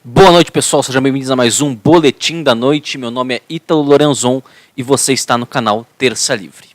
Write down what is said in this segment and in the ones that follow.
Boa noite, pessoal, sejam bem-vindos a mais um Boletim da Noite. Meu nome é Ítalo Lorenzon e você está no canal Terça Livre.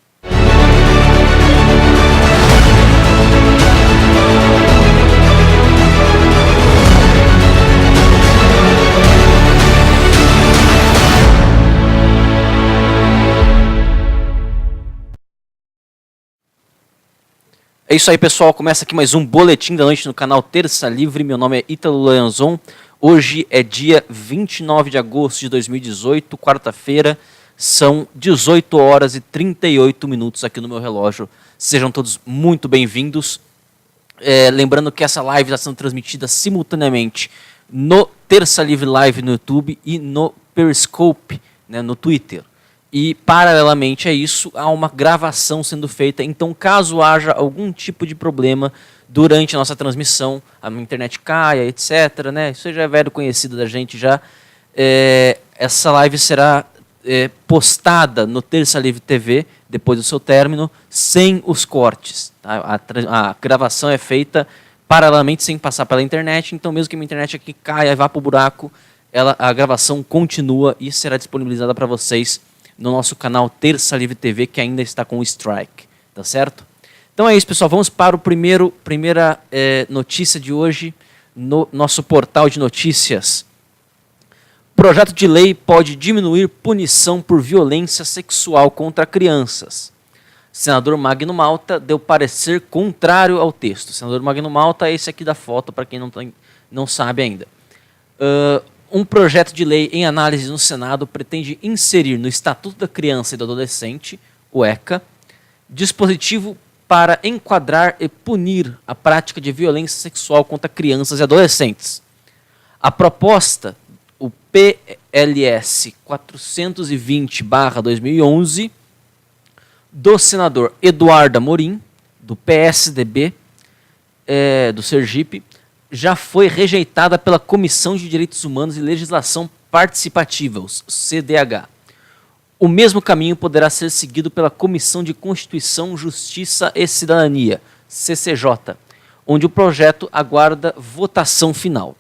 É isso aí, pessoal, começa aqui mais um Boletim da Noite no canal Terça Livre. Meu nome é Ítalo Lorenzon. Hoje é dia 29 de agosto de 2018, quarta-feira, são 18 horas e 38 minutos aqui no meu relógio. Sejam todos muito bem-vindos. Lembrando que essa live está sendo transmitida simultaneamente no Terça Livre Live no YouTube e no Periscope, né, no Twitter. E, paralelamente a isso, há uma gravação sendo feita. Então, caso haja algum tipo de problema durante a nossa transmissão, a minha internet caia, etc., né? Isso já é velho conhecido da gente já. Essa live será postada no Terça Livre TV, depois do seu término, sem os cortes. Tá? A gravação é feita paralelamente, sem passar pela internet. Então, mesmo que a minha internet aqui caia e vá para o buraco, a gravação continua e será disponibilizada para vocês no nosso canal Terça Livre TV, que ainda está com o strike, tá certo? Então é isso, pessoal, vamos para o primeira notícia de hoje no nosso portal de notícias. Projeto de lei pode diminuir punição por violência sexual contra crianças. Senador Magno Malta deu parecer contrário ao texto. Senador Magno Malta é esse aqui da foto, para quem não sabe ainda. Um projeto de lei em análise no Senado pretende inserir no Estatuto da Criança e do Adolescente, o ECA, dispositivo para enquadrar e punir a prática de violência sexual contra crianças e adolescentes. A proposta, o PLS 420/2011, do senador Eduardo Amorim, do PSDB, do Sergipe, já foi rejeitada pela Comissão de Direitos Humanos e Legislação Participativa, os CDH. O mesmo caminho poderá ser seguido pela Comissão de Constituição, Justiça e Cidadania, CCJ, onde o projeto aguarda votação final.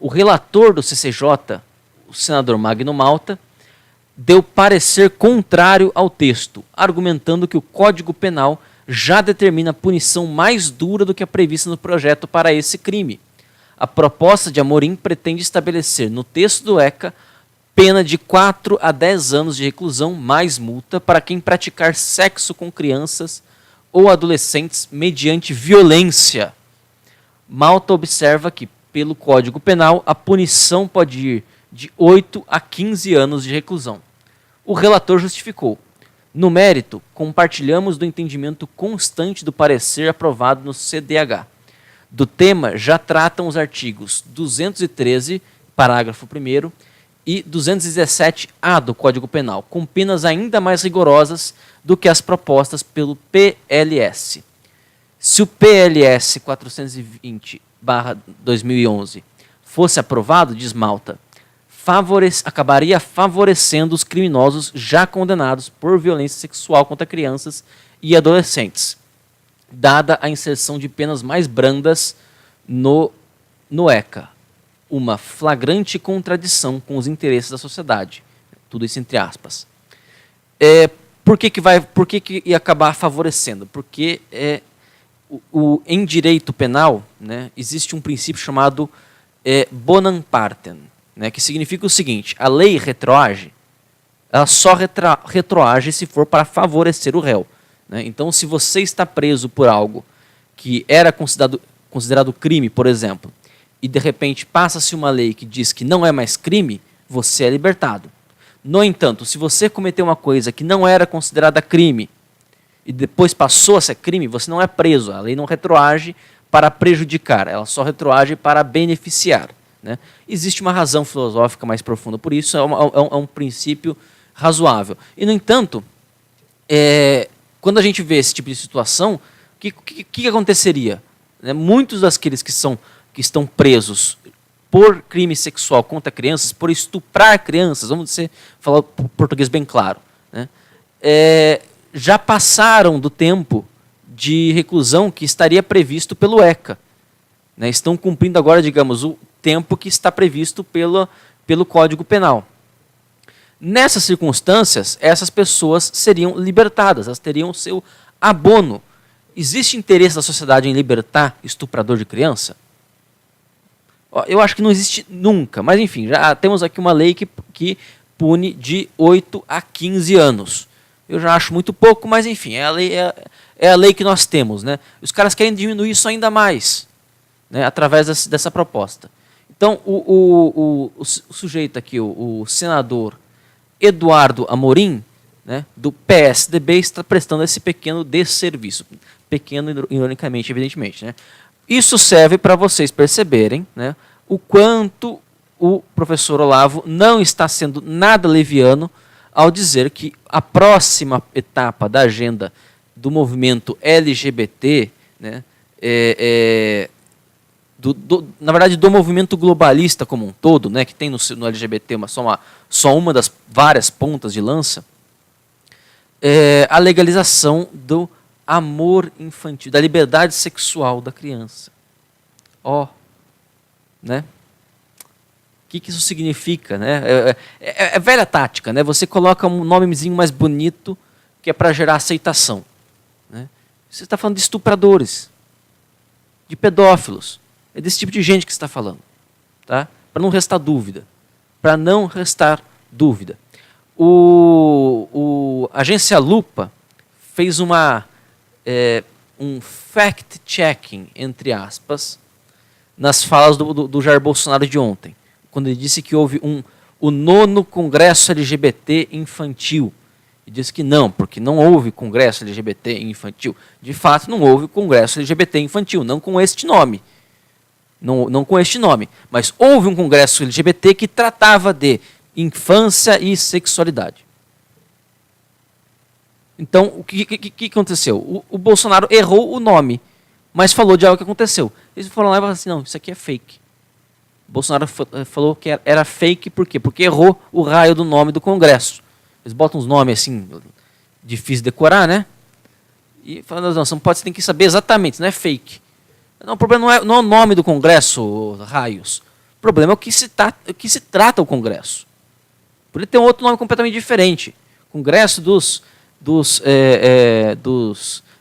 O relator do CCJ, o senador Magno Malta, deu parecer contrário ao texto, argumentando que o Código Penal já determina punição mais dura do que a prevista no projeto para esse crime. A proposta de Amorim pretende estabelecer no texto do ECA pena de 4 a 10 anos de reclusão mais multa para quem praticar sexo com crianças ou adolescentes mediante violência. Malta observa que, pelo Código Penal, a punição pode ir de 8 a 15 anos de reclusão. O relator justificou: no mérito, compartilhamos do entendimento constante do parecer aprovado no CDH. Do tema já tratam os artigos 213, parágrafo 1º, e 217-A do Código Penal, com penas ainda mais rigorosas do que as propostas pelo PLS. Se o PLS 420/2011 fosse aprovado, diz Malta, acabaria favorecendo os criminosos já condenados por violência sexual contra crianças e adolescentes, dada a inserção de penas mais brandas no ECA, uma flagrante contradição com os interesses da sociedade. Tudo isso entre aspas. Por que ia acabar favorecendo? Porque em direito penal, né, existe um princípio chamado bonum partem, né, que significa o seguinte: a lei retroage, ela só retroage se for para favorecer o réu. Né? Então, se você está preso por algo que era considerado crime, por exemplo, e de repente passa-se uma lei que diz que não é mais crime, você é libertado. No entanto, se você cometeu uma coisa que não era considerada crime e depois passou a ser crime, você não é preso. A lei não retroage para prejudicar, ela só retroage para beneficiar. Né? Existe uma razão filosófica mais profunda por isso, é um princípio razoável. E, no entanto, quando a gente vê esse tipo de situação, o que aconteceria? Muitos daqueles que estão presos por crime sexual contra crianças, por estuprar crianças, vamos falar português bem claro, né? Já passaram do tempo de reclusão que estaria previsto pelo ECA. Né? Estão cumprindo agora, digamos, tempo que está previsto pelo Código Penal. Nessas circunstâncias, essas pessoas seriam libertadas, elas teriam o seu abono. Existe interesse da sociedade em libertar estuprador de criança? Eu acho que não existe nunca, mas enfim, já temos aqui uma lei que pune de 8 a 15 anos. Eu já acho muito pouco, mas enfim, é a lei que nós temos. Né? Os caras querem diminuir isso ainda mais, né, através dessa proposta. Então, o sujeito aqui, o senador Eduardo Amorim, né, do PSDB, está prestando esse pequeno desserviço. Pequeno, ironicamente, evidentemente. Né? Isso serve para vocês perceberem, né, o quanto o professor Olavo não está sendo nada leviano ao dizer que a próxima etapa da agenda do movimento LGBT, né, na verdade, do movimento globalista como um todo, né, que tem no LGBT só uma das várias pontas de lança, a legalização do amor infantil, da liberdade sexual da criança. Né? O que isso significa? Né? É velha tática, né? Você coloca um nomezinho mais bonito que é para gerar aceitação. Né? Você está falando de estupradores, de pedófilos. É desse tipo de gente que você está falando. Tá? Para não restar dúvida. Para não restar dúvida. A agência Lupa fez um fact-checking, entre aspas, nas falas do Jair Bolsonaro de ontem, quando ele disse que houve o 9º Congresso LGBT infantil. E disse que não, porque não houve Congresso LGBT infantil. De fato, não houve Congresso LGBT infantil, não com este nome. Não com este nome. Mas houve um Congresso LGBT que tratava de infância e sexualidade. Então, o que aconteceu? O Bolsonaro errou o nome, mas falou de algo que aconteceu. Eles foram lá e falaram assim, não, isso aqui é fake. O Bolsonaro falou que era fake, por quê? Porque errou o raio do nome do Congresso. Eles botam uns nomes assim, difícil de decorar, né? E falam, não, você tem que saber exatamente, não é fake. Não, o problema não é o nome do Congresso, raios. O problema é o que se trata o Congresso. Por ele ter um outro nome completamente diferente. Congresso dos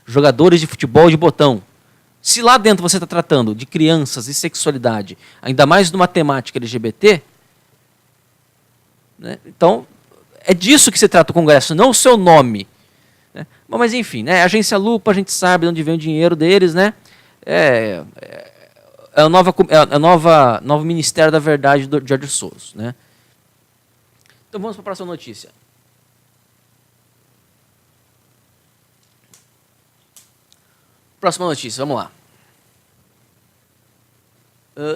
jogadores de futebol de botão. Se lá dentro você está tratando de crianças e sexualidade, ainda mais numa temática LGBT, né, então é disso que se trata o Congresso, não o seu nome. Né? Bom, mas enfim, né, a agência Lupa, a gente sabe de onde vem o dinheiro deles, né? É o novo Ministério da Verdade do Jorge Soros. Né? Então vamos para a próxima notícia. Próxima notícia, vamos lá.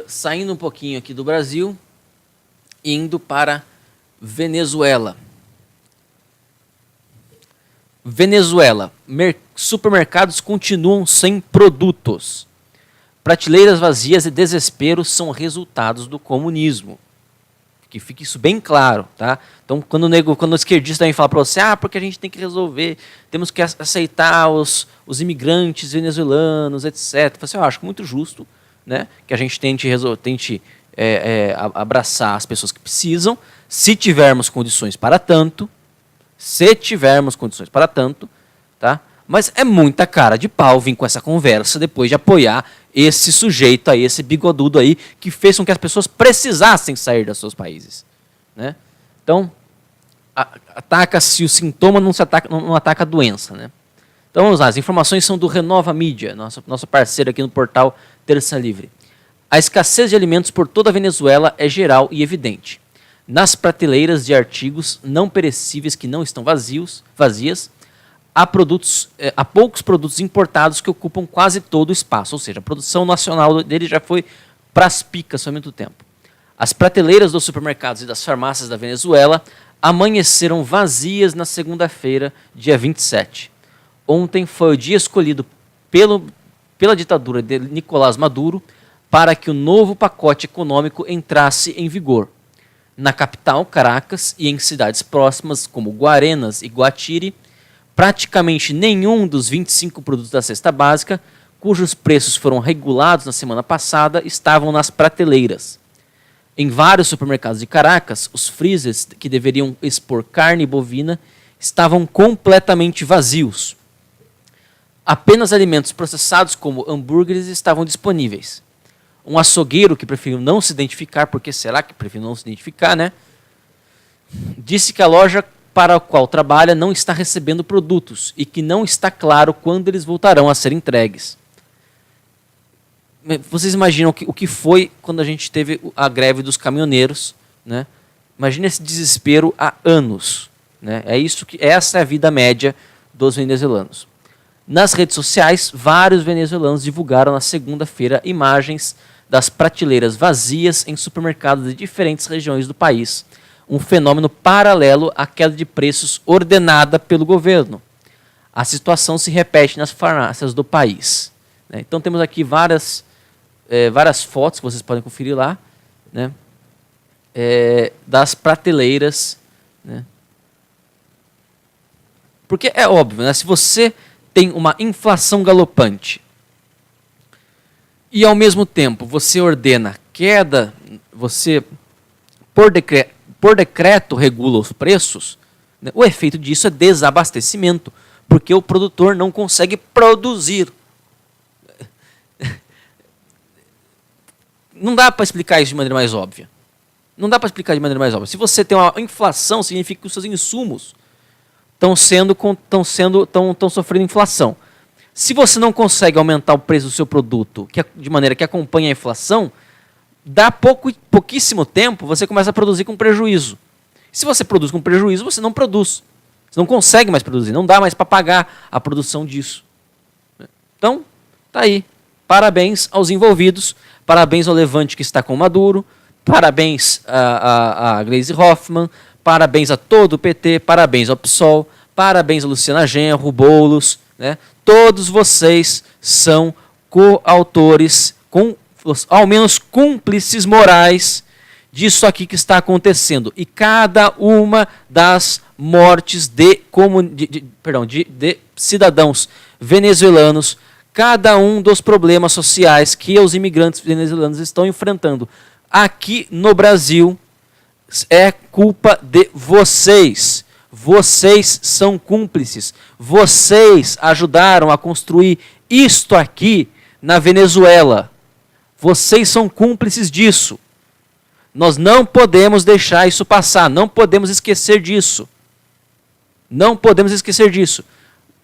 Saindo um pouquinho aqui do Brasil, indo para Venezuela. Venezuela, supermercados continuam sem produtos. Prateleiras vazias e desespero são resultados do comunismo. Que fique isso bem claro, tá? Então, quando o esquerdista vem falar para você, porque a gente tem que resolver, temos que aceitar os imigrantes venezuelanos, etc. Eu acho muito justo, né, que a gente tente abraçar as pessoas que precisam, se tivermos condições para tanto, tá? Mas é muita cara de pau vir com essa conversa depois de apoiar esse sujeito aí, esse bigodudo aí, que fez com que as pessoas precisassem sair dos seus países. Né? Então, ataca-se o sintoma, não ataca a doença. Né? Então vamos lá, as informações são do Renova Mídia, nosso parceiro aqui no portal Terça Livre. A escassez de alimentos por toda a Venezuela é geral e evidente. Nas prateleiras de artigos não perecíveis que não estão vazias, há poucos produtos importados que ocupam quase todo o espaço, ou seja, a produção nacional dele já foi para as picas há muito tempo. As prateleiras dos supermercados e das farmácias da Venezuela amanheceram vazias na segunda-feira, dia 27. Ontem foi o dia escolhido pela ditadura de Nicolás Maduro para que o novo pacote econômico entrasse em vigor. Na capital, Caracas, e em cidades próximas como Guarenas e Guatire, praticamente nenhum dos 25 produtos da cesta básica, cujos preços foram regulados na semana passada, estavam nas prateleiras. Em vários supermercados de Caracas, os freezers que deveriam expor carne bovina estavam completamente vazios. Apenas alimentos processados como hambúrgueres estavam disponíveis. Um açougueiro que preferiu não se identificar, porque será que preferiu não se identificar, né? Disse que a loja para a qual trabalha não está recebendo produtos e que não está claro quando eles voltarão a ser entregues. Vocês imaginam o que foi quando a gente teve a greve dos caminhoneiros, né? Imagina esse desespero há anos, né? Essa é a vida média dos venezuelanos. Nas redes sociais, vários venezuelanos divulgaram na segunda-feira imagens das prateleiras vazias em supermercados de diferentes regiões do país, um fenômeno paralelo à queda de preços ordenada pelo governo. A situação se repete nas farmácias do país, né? Então temos aqui várias fotos que vocês podem conferir lá, né? Das prateleiras, né? Porque é óbvio, né? Se você tem uma inflação galopante e ao mesmo tempo você ordena queda, você por decreto regula os preços, né? O efeito disso é desabastecimento, porque o produtor não consegue produzir. Não dá para explicar isso de maneira mais óbvia. Não dá para explicar de maneira mais óbvia. Se você tem uma inflação, significa que os seus insumos estão sofrendo inflação. Se você não consegue aumentar o preço do seu produto de maneira que acompanhe a inflação, dá pouquíssimo tempo, você começa a produzir com prejuízo. Se você produz com prejuízo, você não produz. Você não consegue mais produzir, não dá mais para pagar a produção disso. Então, tá aí. Parabéns aos envolvidos, parabéns ao Levante que está com o Maduro, parabéns a Gleisi Hoffmann, parabéns a todo o PT, parabéns ao PSOL, parabéns a Luciana Genro, Boulos, né? Todos vocês são coautores, ao menos cúmplices morais disso aqui que está acontecendo. E cada uma das mortes de cidadãos venezuelanos, cada um dos problemas sociais que os imigrantes venezuelanos estão enfrentando aqui no Brasil é culpa de vocês. Vocês são cúmplices. Vocês ajudaram a construir isto aqui na Venezuela. Vocês são cúmplices disso. Nós não podemos deixar isso passar. Não podemos esquecer disso. Não podemos esquecer disso.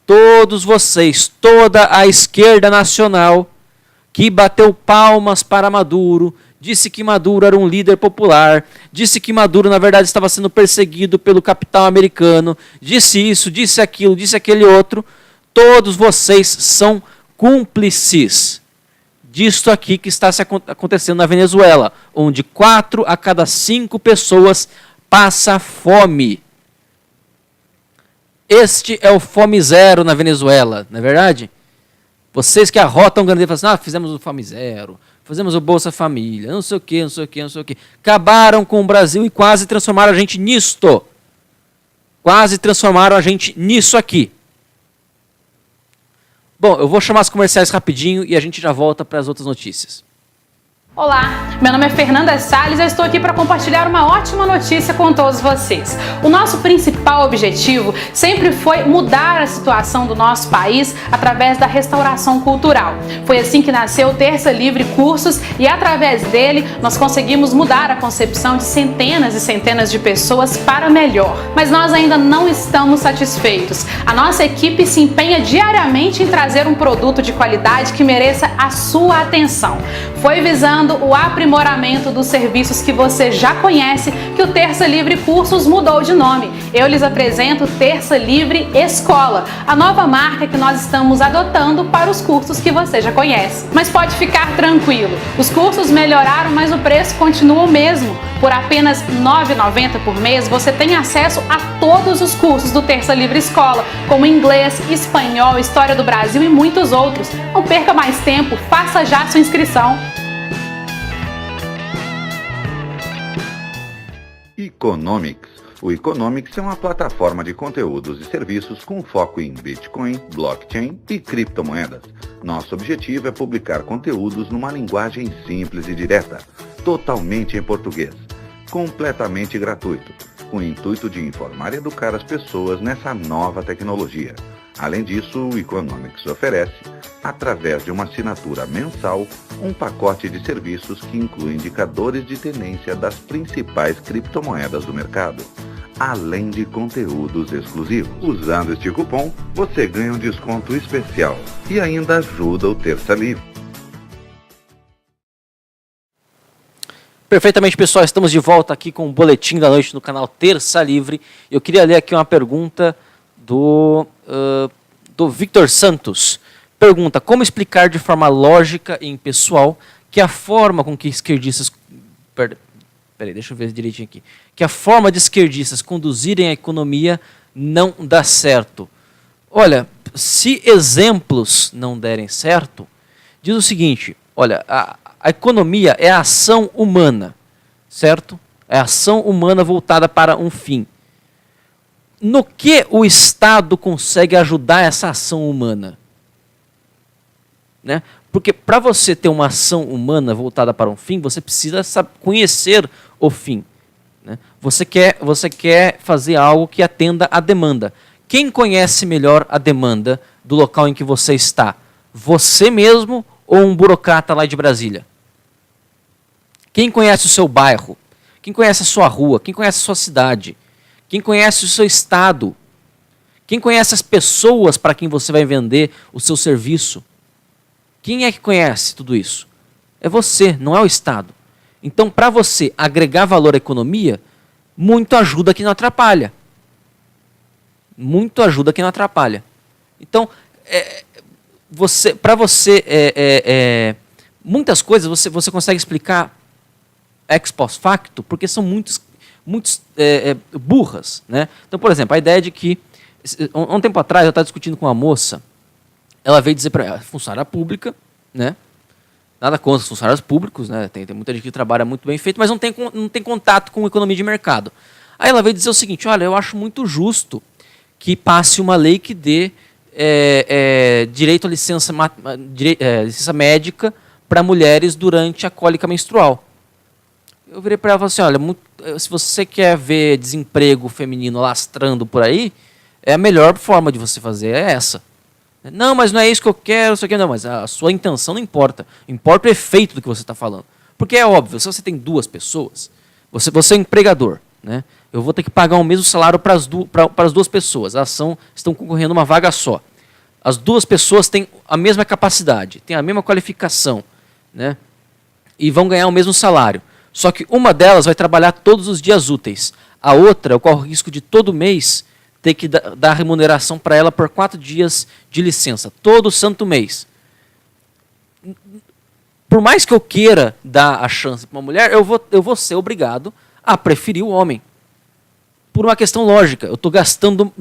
Todos vocês, toda a esquerda nacional que bateu palmas para Maduro, disse que Maduro era um líder popular, disse que Maduro, na verdade, estava sendo perseguido pelo capital americano, disse isso, disse aquilo, disse aquele outro. Todos vocês são cúmplices disto aqui que está acontecendo na Venezuela, onde 4 a cada 5 pessoas passa fome. Este é o fome zero na Venezuela, não é verdade? Vocês que arrotam grande e falam assim, fizemos o fome zero, fizemos o Bolsa Família, não sei o quê, não sei o quê, não sei o quê. Acabaram com o Brasil e quase transformaram a gente nisto. Quase transformaram a gente nisso aqui. Bom, eu vou chamar os comerciais rapidinho e a gente já volta para as outras notícias. Olá, meu nome é Fernanda Salles e eu estou aqui para compartilhar uma ótima notícia com todos vocês. O nosso principal objetivo sempre foi mudar a situação do nosso país através da restauração cultural. Foi assim que nasceu o Terça Livre Cursos e através dele nós conseguimos mudar a concepção de centenas e centenas de pessoas para melhor. Mas nós ainda não estamos satisfeitos. A nossa equipe se empenha diariamente em trazer um produto de qualidade que mereça a sua atenção. Foi visando o aprimoramento dos serviços que você já conhece que o Terça Livre Cursos mudou de nome. Eu lhes apresento Terça Livre Escola, a nova marca que nós estamos adotando para os cursos que você já conhece. Mas pode ficar tranquilo, os cursos melhoraram, mas o preço continua o mesmo. Por apenas R$ 9,90 por mês, você tem acesso a todos os cursos do Terça Livre Escola, como inglês, espanhol, história do Brasil e muitos outros. Não perca mais tempo, faça já sua inscrição. Economics. O Economics é uma plataforma de conteúdos e serviços com foco em Bitcoin, blockchain e criptomoedas. Nosso objetivo é publicar conteúdos numa linguagem simples e direta. totalmente em português, completamente gratuito, com o intuito de informar e educar as pessoas nessa nova tecnologia. Além disso, o Economics oferece, através de uma assinatura mensal, um pacote de serviços que inclui indicadores de tendência das principais criptomoedas do mercado, além de conteúdos exclusivos. Usando este cupom, você ganha um desconto especial e ainda ajuda o Terça Livre. Perfeitamente, pessoal, estamos de volta aqui com o Boletim da Noite no canal Terça Livre. Eu queria ler aqui uma pergunta do Victor Santos. Pergunta: como explicar de forma lógica e impessoal que a forma com que esquerdistas... Peraí, deixa eu ver direitinho aqui. Que a forma de esquerdistas conduzirem a economia não dá certo. Olha, se exemplos não derem certo, diz o seguinte, olha, a economia é a ação humana, certo? É a ação humana voltada para um fim. No que o Estado consegue ajudar essa ação humana? Né? Porque para você ter uma ação humana voltada para um fim, você precisa conhecer o fim. Né? Você quer fazer algo que atenda à demanda. Quem conhece melhor a demanda do local em que você está? Você mesmo ou um burocrata lá de Brasília? Quem conhece o seu bairro? Quem conhece a sua rua? Quem conhece a sua cidade? Quem conhece o seu estado? Quem conhece as pessoas para quem você vai vender o seu serviço? Quem é que conhece tudo isso? É você, não é o Estado. Então, para você agregar valor à economia, muito ajuda que não atrapalha. Muito ajuda que não atrapalha. Então, muitas coisas você consegue explicar ex post facto, porque são muitos burras. Né? Então, por exemplo, a ideia de que, um tempo atrás, eu estava discutindo com uma moça, ela veio dizer para ela, funcionária pública, né? Nada contra os funcionários públicos, né? Tem muita gente que trabalha muito bem feito, mas não tem contato com economia de mercado. Aí ela veio dizer o seguinte, olha, eu acho muito justo que passe uma lei que dê direito à licença médica para mulheres durante a cólica menstrual. Eu virei para ela e falei assim, olha, se você quer ver desemprego feminino lastrando por aí, a melhor forma de você fazer é essa. Não, mas não é isso que eu quero, isso aqui não, mas a sua intenção não importa. Importa o efeito do que você está falando. Porque é óbvio, se você tem duas pessoas, você é empregador, né? Eu vou ter que pagar o mesmo salário para as duas pessoas. Elas estão concorrendo uma vaga só. As duas pessoas têm a mesma capacidade, têm a mesma qualificação, né? E vão ganhar o mesmo salário. Só que uma delas vai trabalhar todos os dias úteis. A outra, corre o risco de todo mês ter que dar remuneração para ela por 4 dias de licença, todo santo mês. Por mais que eu queira dar a chance para uma mulher, eu vou ser obrigado a preferir o homem. Por uma questão lógica, eu estou gastando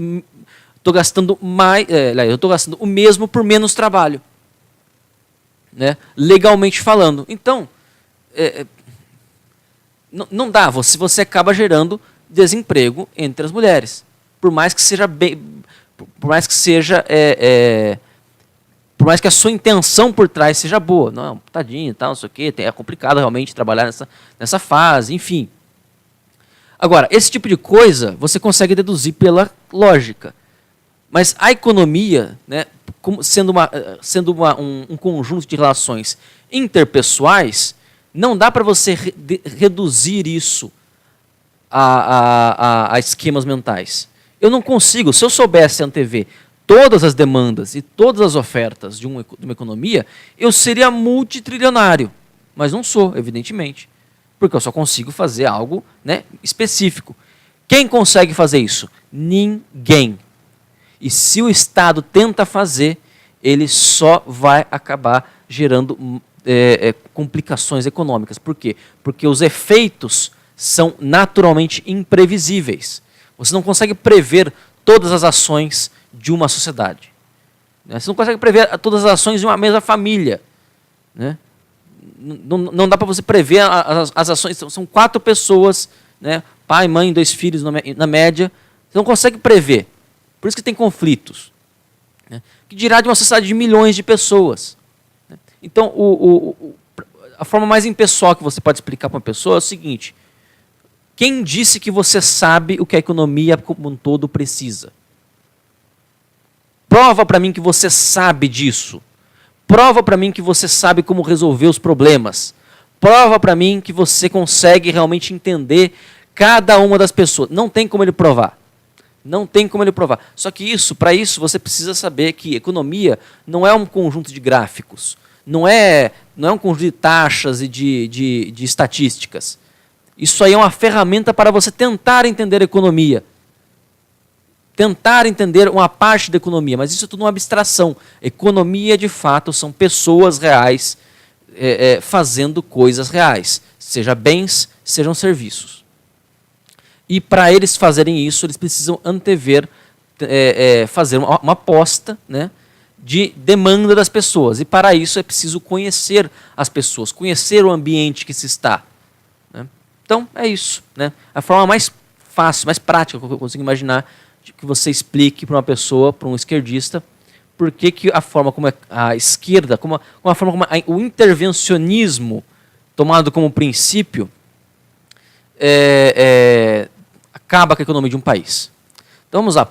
o mesmo por menos trabalho, né? Legalmente falando. Então, não dá, você acaba gerando desemprego entre as mulheres. Por mais que a sua intenção por trás seja boa. Não, tadinho, tal, não sei o quê, é complicado realmente trabalhar nessa fase, enfim. Agora, esse tipo de coisa você consegue deduzir pela lógica. Mas a economia, né, sendo um conjunto de relações interpessoais, não dá para você reduzir isso a esquemas mentais. Eu não consigo, se eu soubesse antever todas as demandas e todas as ofertas de uma economia, eu seria multitrilionário. Mas não sou, evidentemente. Porque eu só consigo fazer algo, né, específico. Quem consegue fazer isso? Ninguém. E se o Estado tenta fazer, ele só vai acabar gerando complicações econômicas. Por quê? Porque os efeitos são naturalmente imprevisíveis. Você não consegue prever todas as ações de uma sociedade. Você não consegue prever todas as ações de uma mesma família. Né? Não dá para você prever as ações. São 4 pessoas, né? Pai, mãe, 2 filhos na média. Você não consegue prever. Por isso que tem conflitos. Né? Que dirá de uma sociedade de milhões de pessoas. Né? Então, A forma mais impessoal que você pode explicar para uma pessoa é o seguinte: quem disse que você sabe o que a economia como um todo precisa? Prova para mim que você sabe disso. Prova para mim que você sabe como resolver os problemas. Prova para mim que você consegue realmente entender cada uma das pessoas. Não tem como ele provar. Não tem como ele provar. Só que para isso, você precisa saber que economia não é um conjunto de gráficos. Não é um conjunto de taxas e de estatísticas. Isso aí é uma ferramenta para você tentar entender a economia. Tentar entender uma parte da economia, mas isso é tudo uma abstração. Economia, de fato, são pessoas reais fazendo coisas reais, seja bens, sejam serviços. E para eles fazerem isso, eles precisam antever, fazer uma aposta, né, de demanda das pessoas. E para isso é preciso conhecer as pessoas, conhecer o ambiente que se está. Né? Então, é isso. Né? A forma mais fácil, mais prática que eu consigo imaginar que você explique para uma pessoa, para um esquerdista, por que a forma como a esquerda, a forma como o intervencionismo tomado como princípio acaba com a economia de um país. Então vamos lá,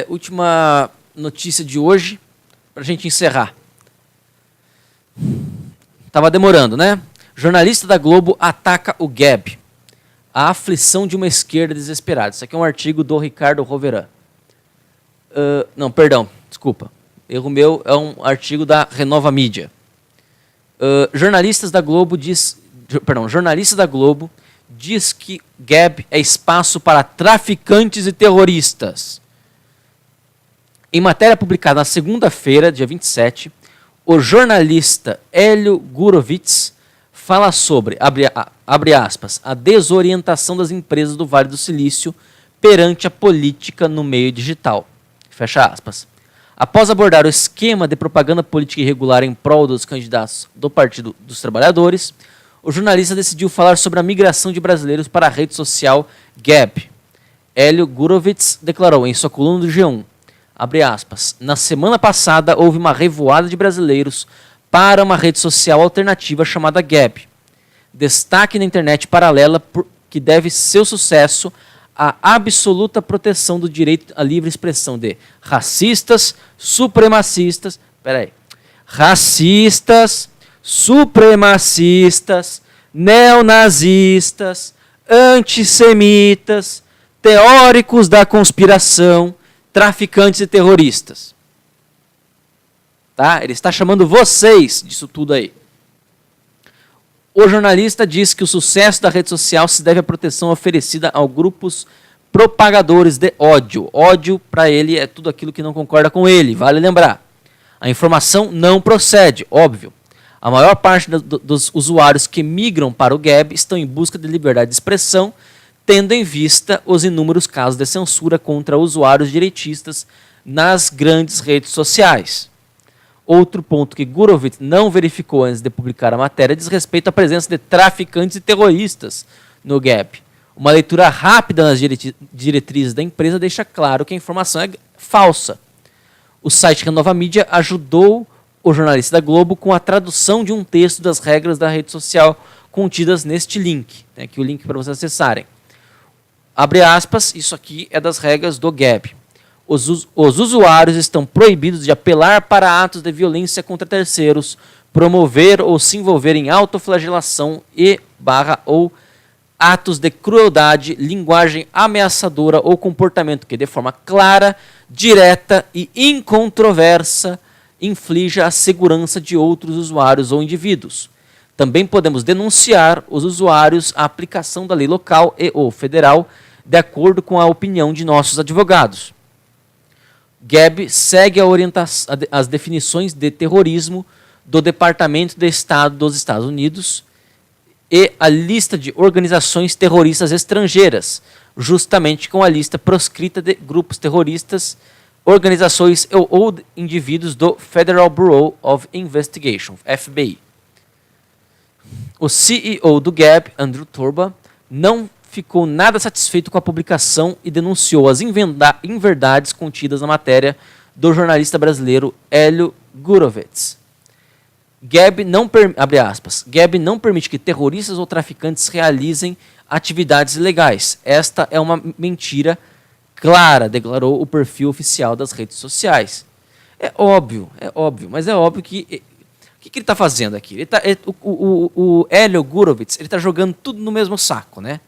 última notícia de hoje, para a gente encerrar. Estava demorando, né? Jornalista da Globo ataca o Gab. A aflição de uma esquerda desesperada. Isso aqui é um artigo do Ricardo Roveran. Não, perdão, desculpa. Erro meu, é um artigo da Renova Mídia. Jornalista da Globo diz que Gab é espaço para traficantes e terroristas. Em matéria publicada na segunda-feira, dia 27, o jornalista Hélio Gurovitz fala sobre, abre aspas, a desorientação das empresas do Vale do Silício perante a política no meio digital. Fecha aspas. Após abordar o esquema de propaganda política irregular em prol dos candidatos do Partido dos Trabalhadores, o jornalista decidiu falar sobre a migração de brasileiros para a rede social Gab. Hélio Gurovitz declarou em sua coluna do G1, abre aspas, na semana passada houve uma revoada de brasileiros para uma rede social alternativa chamada Gab. Destaque na internet paralela que deve seu sucesso à absoluta proteção do direito à livre expressão de racistas, supremacistas, neonazistas, antissemitas, teóricos da conspiração, traficantes e terroristas. Tá? Ele está chamando vocês disso tudo aí. O jornalista diz que o sucesso da rede social se deve à proteção oferecida a grupos propagadores de ódio. Ódio, para ele, é tudo aquilo que não concorda com ele, vale lembrar. A informação não procede, óbvio. A maior parte dos usuários que migram para o Gab estão em busca de liberdade de expressão, tendo em vista os inúmeros casos de censura contra usuários direitistas nas grandes redes sociais. Outro ponto que Gurovitz não verificou antes de publicar a matéria diz respeito à presença de traficantes e terroristas no Gab. Uma leitura rápida nas diretrizes da empresa deixa claro que a informação é falsa. O site Renova Mídia ajudou o jornalista da Globo com a tradução de um texto das regras da rede social contidas neste link. Tem aqui o link para vocês acessarem. Abre aspas, isso aqui é das regras do Gab. Os usuários estão proibidos de apelar para atos de violência contra terceiros, promover ou se envolver em autoflagelação ou atos de crueldade, linguagem ameaçadora ou comportamento que, de forma clara, direta e incontroversa, inflija a segurança de outros usuários ou indivíduos. Também podemos denunciar os usuários à aplicação da lei local e ou federal, de acordo com a opinião de nossos advogados. Gab segue as definições de terrorismo do Departamento de Estado dos Estados Unidos e a lista de organizações terroristas estrangeiras, justamente com a lista proscrita de grupos terroristas, organizações ou indivíduos do Federal Bureau of Investigation, FBI. O CEO do Gab, Andrew Torba, não ficou nada satisfeito com a publicação e denunciou as inverdades contidas na matéria do jornalista brasileiro Hélio Gurovitz. abre aspas, Gab não permite que terroristas ou traficantes realizem atividades ilegais. Esta é uma mentira clara, declarou o perfil oficial das redes sociais. É óbvio, mas é óbvio que... O que ele está fazendo aqui? O Hélio Gurovitz, ele está jogando tudo no mesmo saco, né?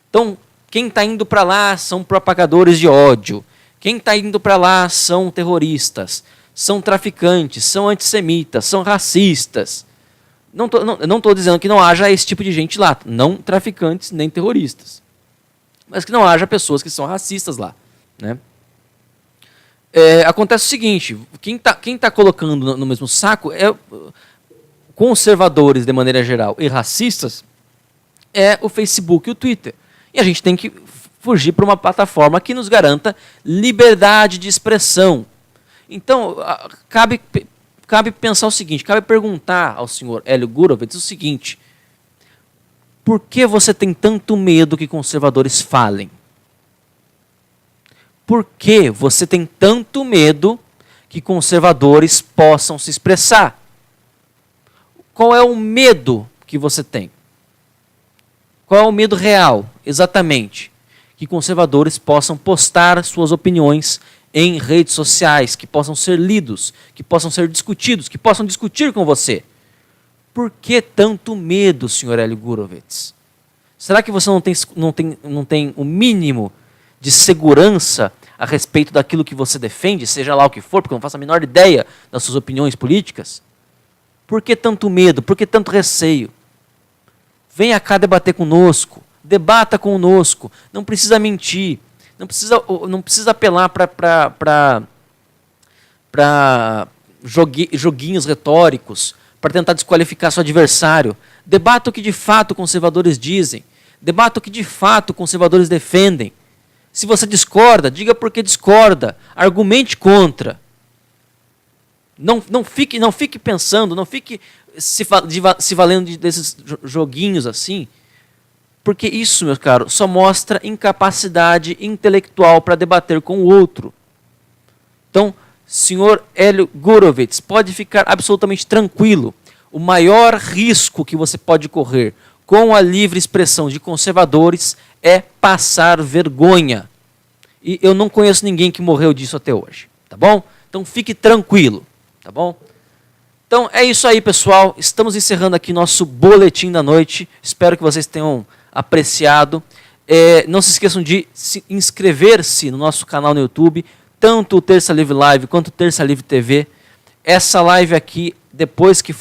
Então, quem está indo para lá são propagadores de ódio. Quem está indo para lá são terroristas, são traficantes, são antissemitas, são racistas. Não estou dizendo que não haja esse tipo de gente lá, não traficantes nem terroristas. Mas que não haja pessoas que são racistas lá, né? Acontece o seguinte, quem tá colocando no mesmo saco é conservadores de maneira geral e racistas é o Facebook e o Twitter. E a gente tem que fugir para uma plataforma que nos garanta liberdade de expressão. Então, cabe pensar o seguinte, cabe perguntar ao senhor Hélio Gurovitz o seguinte: por que você tem tanto medo que conservadores falem? Por que você tem tanto medo que conservadores possam se expressar? Qual é o medo que você tem? Qual é o medo real, exatamente? Que conservadores possam postar suas opiniões em redes sociais, que possam ser lidos, que possam ser discutidos, que possam discutir com você. Por que tanto medo, senhor Hélio Gurovitz? Será que você não tem o mínimo de segurança a respeito daquilo que você defende, seja lá o que for, porque eu não faço a menor ideia das suas opiniões políticas? Por que tanto medo? Por que tanto receio? Venha cá debater conosco, debata conosco, não precisa mentir, não precisa apelar para joguinhos retóricos, para tentar desqualificar seu adversário. Debata o que de fato conservadores dizem, debata o que de fato conservadores defendem. Se você discorda, diga por que discorda, argumente contra. Não fique pensando, não fique se valendo desses joguinhos assim, porque isso, meu caro, só mostra incapacidade intelectual para debater com o outro. Então, senhor Hélio Gurovitz, pode ficar absolutamente tranquilo. O maior risco que você pode correr com a livre expressão de conservadores é passar vergonha. E eu não conheço ninguém que morreu disso até hoje, tá bom? Então fique tranquilo, tá bom? Então é isso aí, pessoal. Estamos encerrando aqui nosso boletim da noite. Espero que vocês tenham apreciado. Não se esqueçam de inscrever-se no nosso canal no YouTube, tanto o Terça Livre Live quanto o Terça Livre TV. Essa live aqui, depois que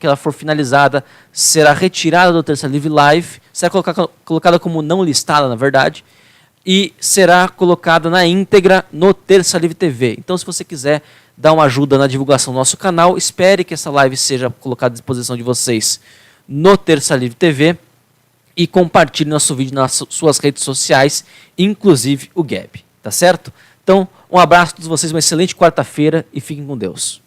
ela for finalizada, será retirada do Terça Livre Live, será colocada como não listada, na verdade, e será colocada na íntegra no Terça Livre TV. Então, se você quiser dar uma ajuda na divulgação do nosso canal, espere que essa live seja colocada à disposição de vocês no Terça Livre TV e compartilhe nosso vídeo nas suas redes sociais, inclusive o Gab, tá certo? Então, um abraço a todos vocês, uma excelente quarta-feira e fiquem com Deus.